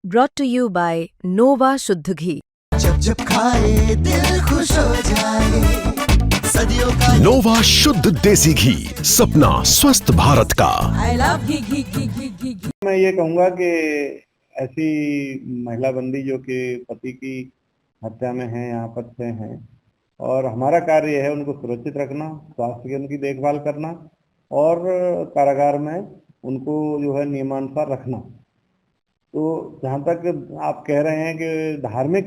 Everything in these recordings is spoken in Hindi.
brought to you by Nova शुद्ध घी। जब जब खाए दिल खुश हो जाए, सदियों का नोवा शुद्ध देसी घी, सपना स्वस्थ भारत का। I love घी। मैं ये कहूँगा कि ऐसी महिला बंदी जो कि पति की हत्या में हैं, यहाँ पर से हैं, और हमारा कार्य यह है उनको सुरक्षित रखना, स्वास्थ्य की उनकी देखभाल करना और कारागार में उनको जो है नियमानुसार रखना। तो जहाँ तक आप कह रहे हैं कि धार्मिक,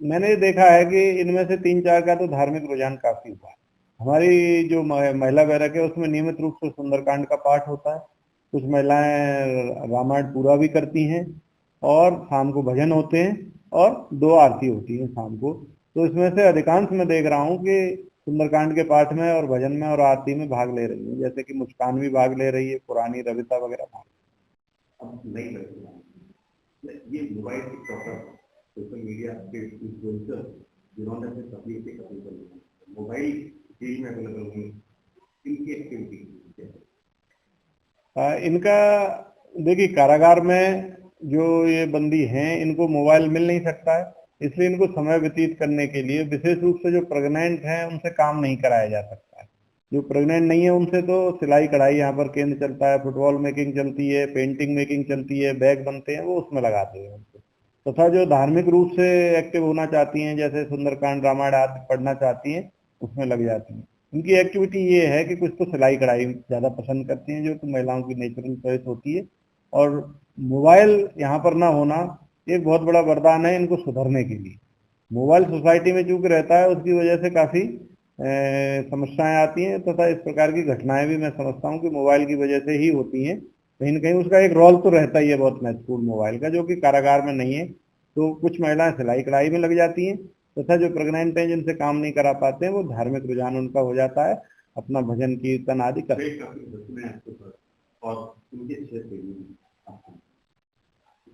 मैंने देखा है कि इनमें से 3-4 का तो धार्मिक रुझान काफी हुआ है। हमारी जो महिला बैरक है उसमें नियमित रूप से सुंदरकांड का पाठ होता है। कुछ महिलाएं रामायण पूरा भी करती हैं और शाम को भजन होते हैं और 2 आरती होती है शाम को। तो इसमें से अधिकांश मैं देख रहा हूँ कि सुंदरकांड के पाठ में और भजन में और आरती में भाग ले रही है, जैसे कि मुस्कान भी भाग ले रही है, पुरानी रविता वगैरह भाग। अब नहीं लगता ये मोबाइल टिकटॉकर, सोशल मीडिया के इन्फ्लुएंसर जिन्होंने अपने तकलीफ के कपड़े कर मोबाइल जेल में अवेलेबल हुए, इनकी एक्टिविटी इनका देखिए, कारागार में जो ये बंदी हैं इनको मोबाइल मिल नहीं सकता है, इसलिए इनको समय व्यतीत करने के लिए विशेष रूप से जो प्रेग्नेंट हैं उनसे काम नहीं कराया जा सकता है। जो प्रेग्नेंट नहीं है उनसे तो सिलाई कढ़ाई यहाँ पर केंद्र चलता है, फुटबॉल मेकिंग चलती है, पेंटिंग मेकिंग चलती है, बैग बनते हैं, वो उसमें लगाते हैं उनको। तथा जो धार्मिक रूप से एक्टिव होना चाहती हैं, जैसे सुंदरकांड रामायण आदि पढ़ना चाहती हैं, उसमें लग जाती हैं। इनकी एक्टिविटी ये है कि कुछ तो सिलाई कढ़ाई ज़्यादा पसंद करती हैं, जो कि महिलाओं की नेचुरल चॉइस होती है। और मोबाइल यहाँ पर ना होना एक बहुत बड़ा वरदान है इनको सुधरने के लिए। मोबाइल सोसाइटी में चूंकि रहता है, उसकी वजह से काफ़ी समस्याएं आती हैं, तथा इस प्रकार की घटनाएं भी मैं समझता हूँ कि मोबाइल की वजह से ही होती हैं। कहीं ना कहीं उसका एक रोल तो रहता ही है बहुत महत्वपूर्ण मोबाइल का, जो कि कारागार में नहीं है। तो कुछ महिलाएं सिलाई कढ़ाई में लग जाती हैं, तथा जो प्रेग्नेंट हैं जिनसे काम नहीं करा पाते हैं, वो धार्मिक रुझान उनका हो जाता है, अपना भजन कीर्तन आदि कर। और उनके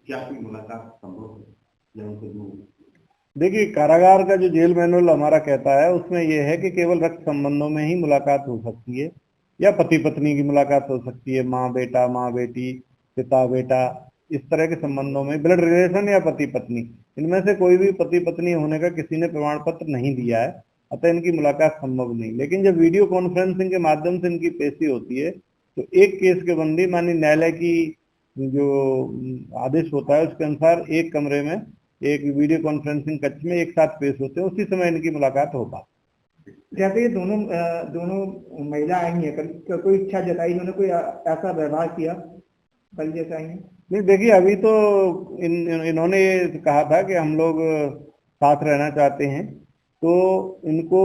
क्या कोई मुलाकात संभव है या उनसे दूर? देखिए, कारागार का जो जेल मैनुअल हमारा कहता है उसमें यह है कि केवल रक्त संबंधों में ही मुलाकात हो सकती है, या पति पत्नी की मुलाकात हो सकती है, माँ बेटा, माँ बेटी, पिता बेटा, इस तरह के संबंधों में, ब्लड रिलेशन या पति पत्नी, इनमें से कोई भी पति पत्नी होने का किसी ने प्रमाण पत्र नहीं दिया है, अतः इनकी मुलाकात संभव नहीं। लेकिन जब वीडियो कॉन्फ्रेंसिंग के माध्यम से इनकी पेशी होती है, तो एक केस के बंदी माननीय न्यायालय की जो आदेश होता है उसके अनुसार एक कमरे में एक वीडियो कॉन्फ्रेंसिंग कक्ष में एक साथ पेश होते हैं, उसी समय इनकी मुलाकात हो पाती। जैसे ये दोनों महिला आई हैं, कल कोई इच्छा जताई, इन्होंने कोई ऐसा व्यवहार किया कल जैसा आई हैं? नहीं, देखिए, अभी तो इन्होंने कहा था कि हम लोग साथ रहना चाहते हैं। तो इनको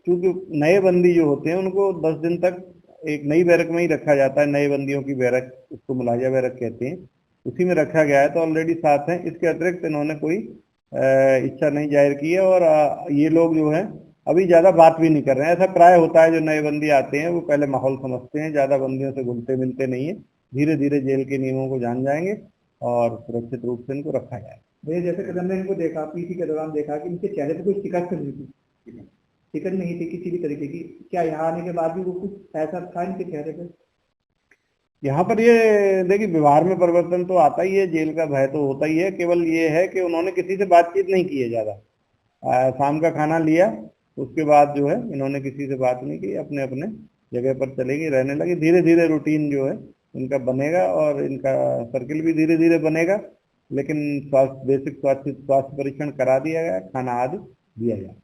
चूंकि नए बंदी जो होते हैं उनको 10 दिन तक एक नई बैरक में ही रखा जाता है, नए बंदियों की बैरक, उसको मुलाजा बैरक कहते हैं, उसी में रखा गया है, तो ऑलरेडी साथ हैं। इसके अतिरिक्त इन्होंने कोई इच्छा नहीं जाहिर की है, और ये लोग जो है अभी ज़्यादा बात भी नहीं कर रहे हैं। ऐसा प्राय होता है, जो नए बंदी आते हैं वो पहले माहौल समझते हैं, ज़्यादा बंदियों से घुलते मिलते नहीं है, धीरे धीरे जेल के नियमों को जान जाएंगे और सुरक्षित रूप से इनको रखा जाएगा। भैया, जैसे कदम ने इनको देखा, पीसी के दौरान देखा कि इनके चेहरे पर कोई शिकस्त नहीं थी, शिकन नहीं थी किसी भी तरीके की, क्या यहाँ आने के बाद भी वो कुछ ऐसा था इनके चेहरे पर? यहाँ पर ये देखिए, व्यवहार में परिवर्तन तो आता ही है, जेल का भय तो होता ही है। केवल ये है कि उन्होंने किसी से बातचीत नहीं की है ज़्यादा। शाम का खाना लिया, उसके बाद जो है इन्होंने किसी से बात नहीं की, अपने अपने जगह पर चले गई, रहने लगी। धीरे धीरे रूटीन जो है इनका बनेगा और इनका सर्किल भी धीरे धीरे बनेगा। लेकिन बेसिक स्वास्थ्य परीक्षण करा दिया गया, खाना आदि दिया गया।